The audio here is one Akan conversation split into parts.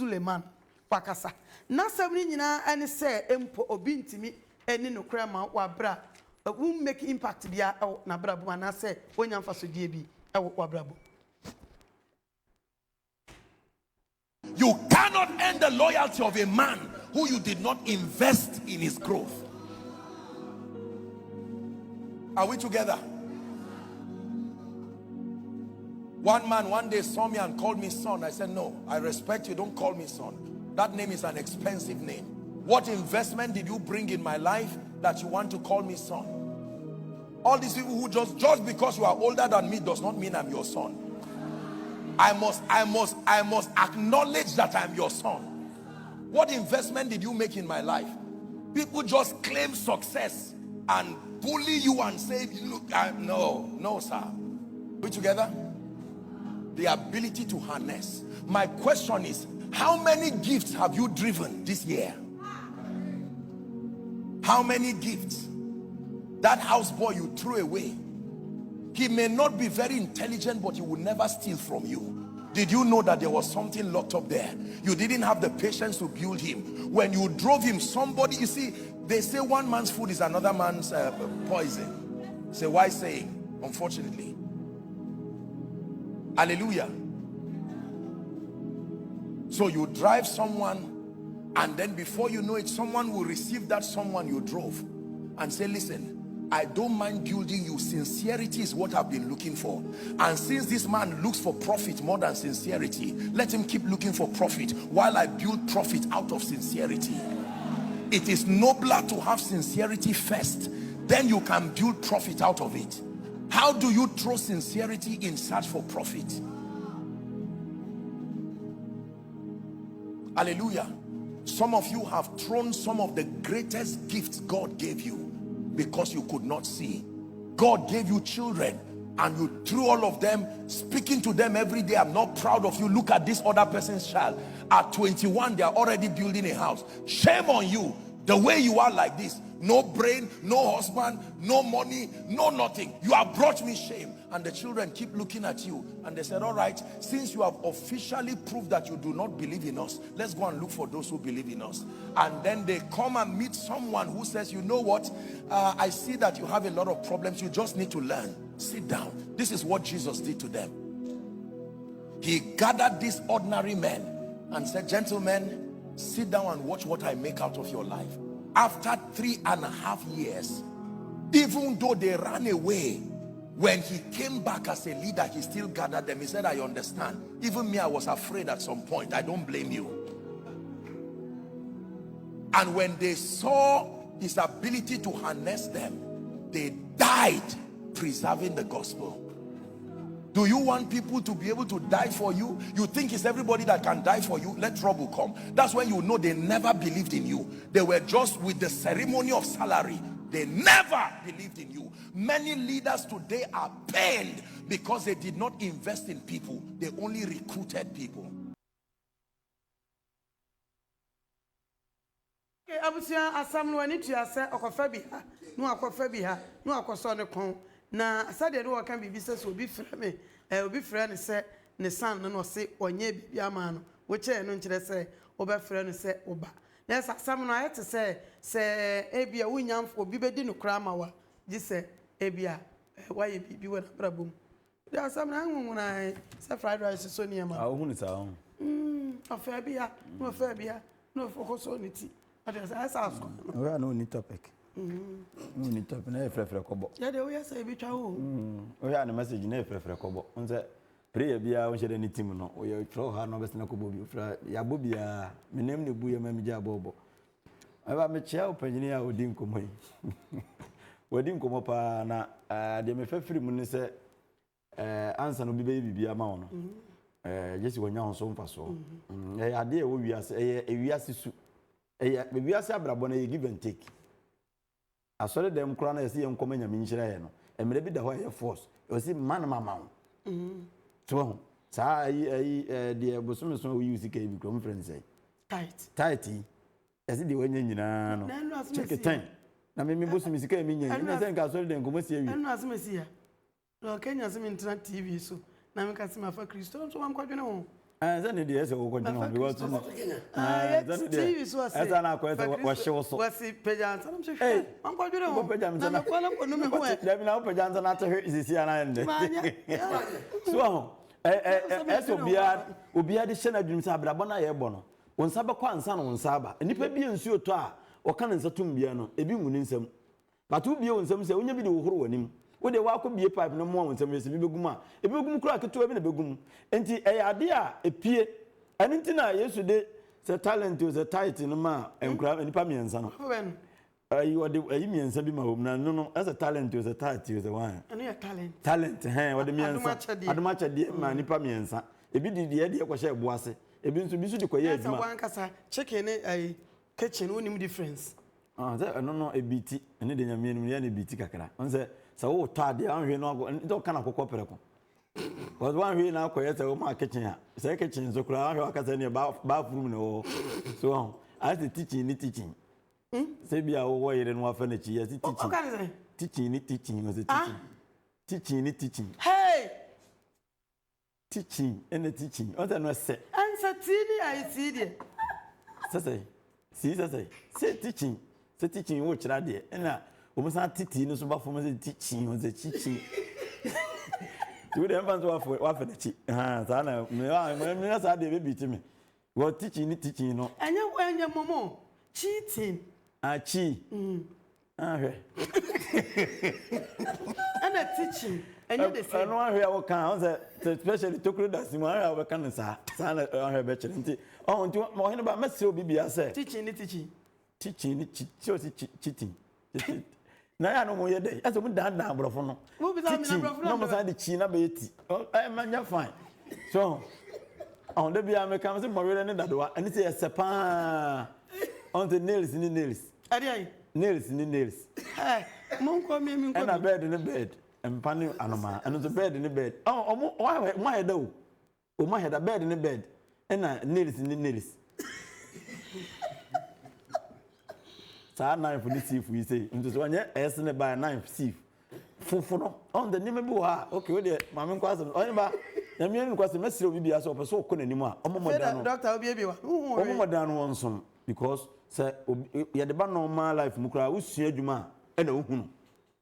Sulemana wakasa na sabni nyina ene se empo obi ntimi eni no krama wa bra won't make impact dia na brabo na se wonya mfasodie bi wa brabo. You cannot earn the loyalty of a man who you did not invest in his growth. Are we together? One man one day saw me and called me son. I said, no, I respect you, don't call me son. That name is an expensive name. What investment did you bring in my life that you want to call me son? All these people who just because you are older than me does not mean I'm your son. I must acknowledge that I'm your son. What investment did you make in my life? People just claim success and bully you and say, look, no, sir. We together? The ability to harness. My question is, how many gifts have you driven this year? How many gifts? That houseboy you threw away, he may not be very intelligent, but he will never steal from you. Did you know that there was something locked up there? You didn't have the patience to build him. When you drove him, somebody, you see, they say one man's food is another man's poison. It's a wise saying, unfortunately. Hallelujah. So you drive someone, and then before you know it, someone will receive that someone you drove and say, listen, I don't mind building you. Sincerity is what I've been looking for. And since this man looks for profit more than sincerity, let him keep looking for profit while I build profit out of sincerity. It is nobler to have sincerity first, then you can build profit out of it. How do you throw sincerity in search for profit? Hallelujah. Some of you have thrown some of the greatest gifts God gave you because you could not see. God gave you children and you threw all of them, speaking to them every day. I'm not proud of you. Look at this other person's child. At 21, they are already building a house. Shame on you. The way you are like this. No brain, no husband, no money, no nothing. You have brought me shame. And the children keep looking at you. And they said, all right, since you have officially proved that you do not believe in us, let's go and look for those who believe in us. And then they come and meet someone who says, you know what? I see that you have a lot of problems. You just need to learn. Sit down. This is what Jesus did to them. He gathered these ordinary men and said, gentlemen, sit down and watch what I make out of your life. After 3.5 years, even though they ran away, when he came back as a leader, he still gathered them. He said, I understand. Even me, I was afraid at some point. I don't blame you. And when they saw his ability to harness them, they died preserving the gospel. Do you want people to be able to die for you? You think it's everybody that can die for you? Let trouble come. That's when you know they never believed in you. They were just with the ceremony of salary. They never believed in you. Many leaders today are pained because they did not invest in people. They only recruited people. Okay, abusia asamno ani tu ase okofa bi ha no akofa bi ha no akoso ne kon na asade no kan bibi se so obi frɛ me obi frɛ ne se ne san no se onye bibi ama no wo che no nkire se obe frɛ no se oba na asamno ayete se ebia wunyamfo obi bedi no kra ma wa gi se ebia waye bibi wa na brabom da asamno anwuna se fried rice so ne ma ah ohunu ta ho ofa bi ha no ofa bi ha no focus on it. We are no need topic. No need topic. Na efrefre kobo. Yeah, the way say be twa ho. We are na message na efrefre kobo. On say prayer bia on share ni team no. We tro ha no best na kobo bi. Fra ya bo bia. Me nem ne bu ya ma mi ja bobo. Aba me chia opanyini a odi nkomo yi. Wodi nkomo pa na de me fafiri mu ni say answer no bi be bibia ma wono. Jesi wonya ho so mfa so. Ade e wo wiase wiase su. Maybe I say Abrabona, you give and take. I saw them crown as you come in a minchino, and maybe the way force. You see, man, mamma. So, dear Bosum, so we use the cable conference. Tighty, as it the way you know. Check a time. Now, maybe Bosum is coming in, and I think I saw them come see you. And as Messia. No, Kenya's internet TV, so now I can see my for Christo, so I'm quite know. And then it is a walk on because TV so I say. As an acquaintance was show so. Was it Pejans? I'm sure. Hey, I'm quite good. Pejans. I'm quite Let me know Pejans and after her is here and so. As Obia de Shena Dreams Abrabana Ebono. One Sabakwa and San on Saba, and if I be in Suotua or Canon Satumbiano, a being in some. But who be on some say, when you be the whole him. Would the walk be a pipe no more when some is a biguma? A bigum crack to a bigum. And the idea a peer. And until yesterday, the talent was a tight in a ma and crab and Pamian son. When you are the Imian Sabima, no, as a talent was a tight to the one. and your talent. Talent, what the man had much a dear man, Pamian son. A bit the idea was a boise. A bit to be so quiet. One cassa chicken a kitchen, only difference. Ah, I don't know a BT, and then I mean, any BT cacra. On the so tired, the angry no and don't kind of cooperate. Was one way now quiet over my kitchen. Say kitchen, so crowd, I can about bathroom or so on. As the teaching. Say be our way and one furniture, yes, teaching was a teaching. Hey! Teaching and the teaching. What I was say. Answer Tini, I see it. Say teaching. Say teaching, watch that day. And almost not teaching, no so for me teaching was a teaching. You don't want to offer the cheat. Sana, I said they beat me. What teaching, no. And you when your mama cheating. Chi. And a teaching. And you I know I hear what counts, especially to create that Simon, I can say, Sana, I have better. Oh, and you more about Messi, be I said. Teaching, cheating. Na no mo ye dey ase mo dan dan brofo no wo bi sa mi na brofo no mo sa de chi na be ti man fine so on the bia me kam se mo wele ne dadoa ani se yesepa on the nails ade ai nails eh mo nko mi nko na bed empani anoma and the bed in the bed oh mo head o mo head bed in the bed na nails Sa knife ni sieve we say nto so anya esne by knife sieve fufuno on the name bi ha okay we dey mama nkwase onye ba na mi nkwase mesire obi bia so opeso okọ nanim a omomodan no doctor obi ebi wa omomodan no wonsom because say ye de ba normal life mu kra usua adwuma e na ohunu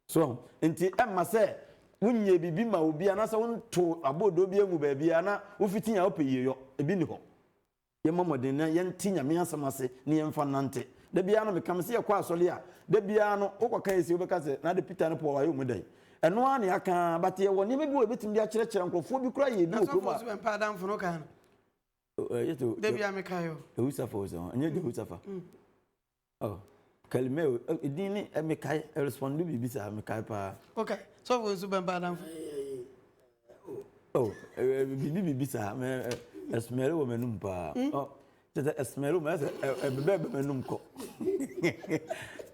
so nti emma say wunye bibi ma obi ana say wonto abodo obi egu ba bia na ofiti ya opeyeyo ebi ni ho ye momoden na ye ntinya me asamase ne ye mfa nante de bia no me kam se ye kwa asole a de bia no okoka esi obeka se na de Peter no po wa ye omudai eno a ne aka bate ye woni me bi wo betim dia kire nkrofo bi kura ye bi okuma so empa dan fo no kan yeto de bia me kayo Usafa so anya de Usafa oh kalme edini me kai respond bi bi sa me kai pa okay so wo so empa dan fo oh bi sa me esmere wo menum pa oh the esmero me bebe menum ko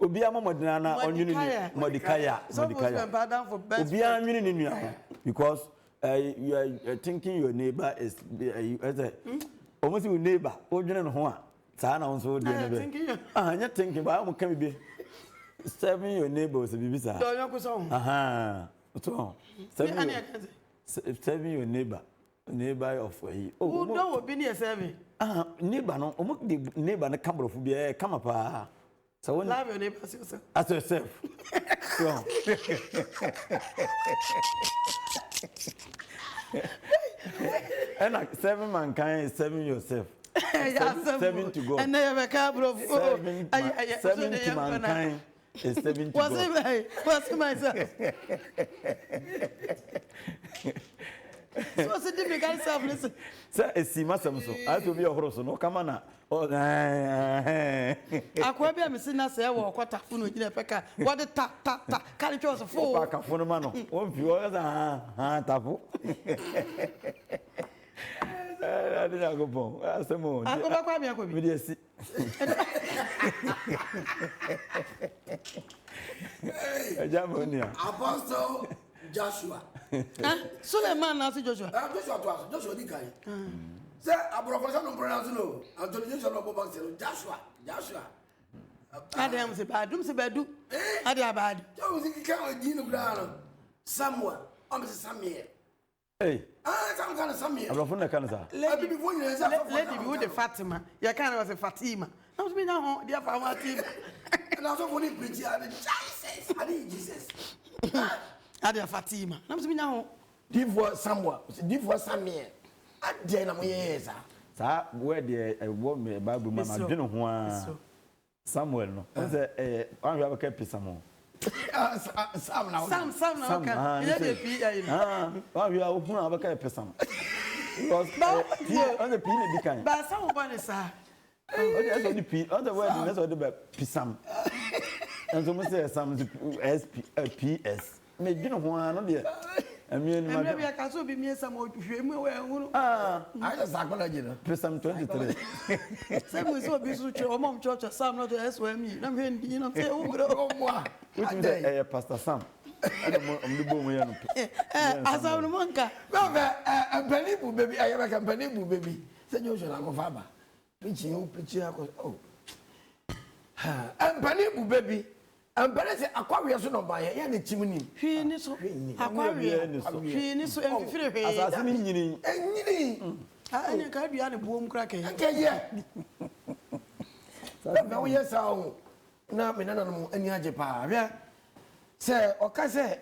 obi amomodina na onwini modikaya obi anwini ni nua because you are thinking your neighbor is almost your neighbor odwene no ho a saa na wonso de ne be anya thinking ba mo kan bi serving your neighbors bibi saa do yon ko so so serving your neighbor of he oh no obi ni serving neighbor no omo de neighbor na kambrofo bia kama pa so when love your neighbor as yourself so and serving mankind is serving yourself serving to God and never kambrofo serving to mankind is serving to God what's myself so c'est difficult self listen ça esima samso ato bi ohoro no kama na akwa bia me sina se wo kwata funu gina peka what the ta carry chose for pa ka funu ma no won fi wo za tafu ade na go bon asemo akwa kwa mi akwa bi dey si Jamonia Apostle Joshua. Sulemana na Joshua. Joshua di kai. Say abrofo no pronounce no. Antonio no bobo say Joshua. Adam se badu. Ade abadu. You think can we di no gra no. Samuel. Samuel. Hey. Some kind of some here. Abrafo na kan sa. Lady before you lady bi wo de Fatima. Ya kan was Fatima. Na so me nya ho dia fa Fatima. And also for the preacher and Jesus. I need Jesus. Adia Fatima. Na so me nya ho. Divorce somewhere. Divorce some here. Ade na mo yesa. Sa word e wo me Bible ma ma dwene ho a. Samuel no. Say anhwe abaka pisamo. Sam now. Sam now kan. Ye de pi ayi. Anhwe hu abaka pisam. Because on the pin e dikan. Ba Sam bo ne sa. O dey so the pi, on the word na so the pisam. And so me say Sam PS. Me dwene ho a no de. Emre bi aka so bi mi Sam o hwe mu we hunu. I just psychology no. Pisam 23. Say we so bi so che o mom church Sam no to SWM. Na me ndi no say o bro. Which means Pastor Sam. And the boom we no. Asam no monka. No, penny bu baby, I have a company bu baby. Say you should go faba. Preaching oh. Penny bu baby. Penny say akwa so no buy here na chimni. Hwi ni so. Akwa hwi ni so emfifire hwi. Asase ni nyini. Enyini. Anya ka dua ne buom kra ke. Nke ye. Ba wo yes awo. Na me nana no ani age pa. Hwe. Se o ka se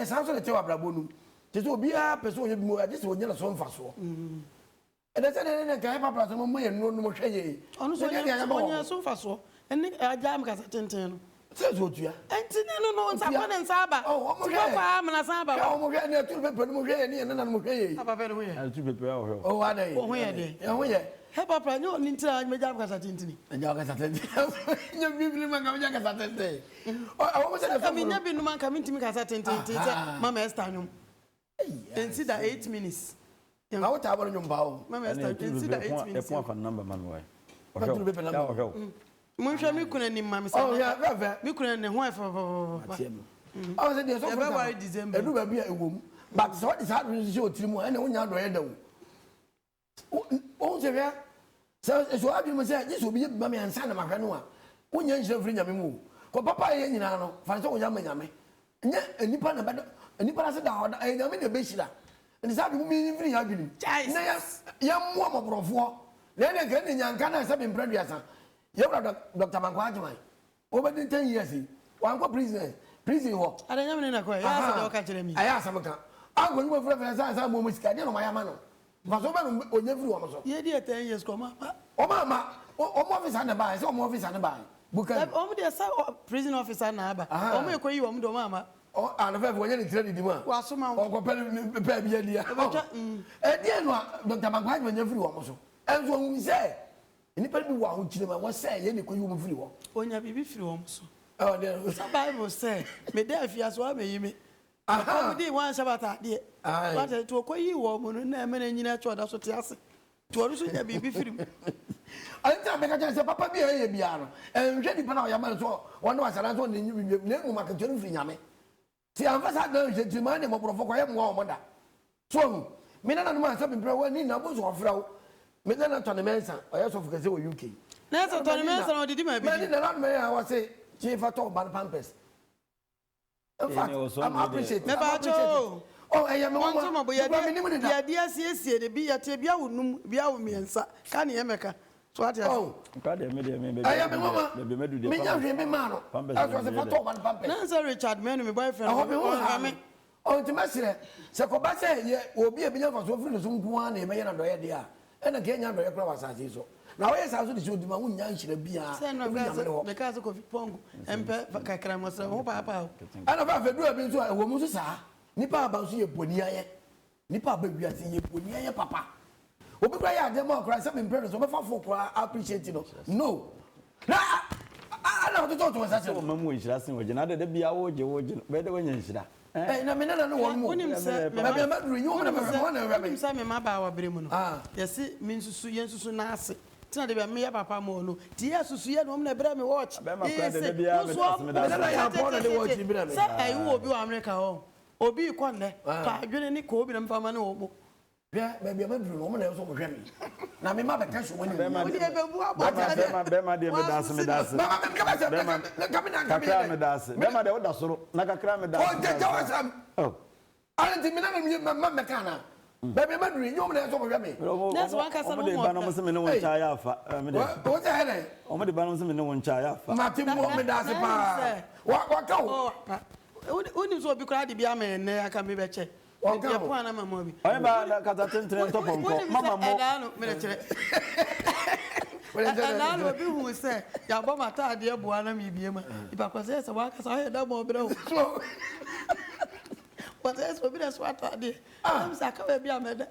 sanso le te wa brabo nu. Te so obi a person ye bi mo ade se o nyala so mfa so. E de se ne ka papa so mo ye no no mo hwe ye. Onu so nya so mfa so. Eni aja am ka tenten no. Se so tua. Enti ne no nsa ko ne nsa ba. Oh, mo hwe. Papa am na sa ba. Ka mo hwe ne tu pepe no mo hwe ye ne nana no mo hwe ye. Papa pe no hwe. Tu pepe a hwe. Oh, wa dey. O hwe ye de. E hwe ye. He papa nyo ni ntira me jam ka tenten. Nya ka tenten. Nya bibli man ka nya ka tenten. O mo se de Ka mi nya bi no man ka mi ntimi ka tenten. Mama Esther nyum. Enti da 8 minutes. Na wo ta bo nyum ba o. Mama Esther enti da 8 minutes. E pon fa number man why. Tu pepe na. Mun hwe mi kuna ni mama se. Oh yeah, very. Mi kuna ne ho fa. Oh se de so for February December. Edu ba bia ewom. But so this hard to show tiri mu ene wonya do ye da wo. O se bia. So abi mo se Jesus obi ba me ansa na mahwe no a. Wonya nhira firi nyame mu. Ko papa ye nyina no, fa so wonya nyame. Nya enipa na ba enipa na se da hoda e nyame na be hira. Ndi sa bi mu mi firi ya bi. Na ya mo amobrofo. Na ne ga ne nyanka na se bi mpraduasa. You Dr. Mankwajuman. Over the 10 years, one go prison war. I don't know na ko. Ya se do ka kire mi. Aya samaka. I'm going to friend say mo musika dey no my man. But so be onye free wo so. Ye dey 10 years ko ma. O mama, o mo officer na buy, say o mo officer na buy. Buka. O mo dey say prison officer na aba. O mo ekoyi wo mo do mama. O ana fe wo nye ni trade di ma. Wa so ma. O ko pe bia dia. E dey no Dr. Mankwajuman nye free wo so. Enzo hu say enipa bi wa ho kyire ma wo say ye ne koyi wo mo free wo. Onya bibi free wo so. Oh there. The Bible say, me dey afia so am yi me. Aha. Di wan shabata de. But to koyi wo mo na me na nyina cho da so te ase. To oru so nya bibi free. Anta me ka say papa bi ye bia no. Hwe di pa na o ya ma so won no asara so ne mu ma ka kyere free nyame. Ti anfasa da hwe ti ma ne mo profo ko ye mo o mo da. So me na no ma say bi wo ni na bo so ofra wo. Me na Tony Mensa, o ya so fukase wo UK. Na so Tony Mensa no didi ma bi. Me na me I was say chief at all ban pampers. In fact, I'm appreciate. Me ba cho. Oh, I am one to bo ya dia siesie de bi ya te bia wonum bia wo miensa. Ka ne yemeka. So ati. Oh. Ka de me. I am mama. Be me do de. Me nya hwe me ma no. I was say for ban pampers. Na so Richard me no me boyfriend. Oh, to mesire. Se ko ba say ye obi e bi nya fa so firi so nku an na me ye na do ye de a. Ena Kenya do ye kra wasase so. Na wo ye sa so de so di ma wunya nhire bia. Se no be ka so ko fi pongo. Empe kakra mo se ho papa. Ana fa fe do abi so wo mu so sa. Nipa aba so ye boni aye. Nipa aba wiase ye boni aye papa. Obi kra ya dem okra se me mpre so be fa fo kra appreciate no. Na ana to to sa se. O mamu nhira sen wo gina de bia wo je be de wo nya nhira. Na me na no wo mu. Onim se me ma duru nyu mo na me na onim se me ma ba wa bremu no. Yesi min susu yen susu na ase. Tina de be me ya papa mo no. Ti ya susu ye no mo na bre me watch. Be ma kwa de bia me da me na ya po na de watch bre me. Say ayi wo obi wa America ho. Obi ko ne. Ka adwene ni ko obi na mfa ma ne wo. Bia me bia ma duru no mo na so mo hwe me. Na me ma be ka so woni. Be ma de me da se. Kakra me da se. Be ma de wo da soro. Na kakra me da se. Oh, je jawasam. Oh. Anti me na me ma me kana. Baby madri nyom na so ko me. That's one kasa no mo de ba no se me no won cha ya fa me de. O te hele. O mo de ba no se me no won cha ya fa. Mati mo me da se pa. Wa ka o. Uni so bi kra de bi ama ne aka me be che. Wa ka Ya o. po ana mama bi. O ba kata tentren to ponko. Mama mo. Me de chere. Na no bi hu se ya bo mata ade eboa na me biema. Ipa kwase se wa kasa o da mo bre o. What else will be the swat ade? I'm saka be ameda.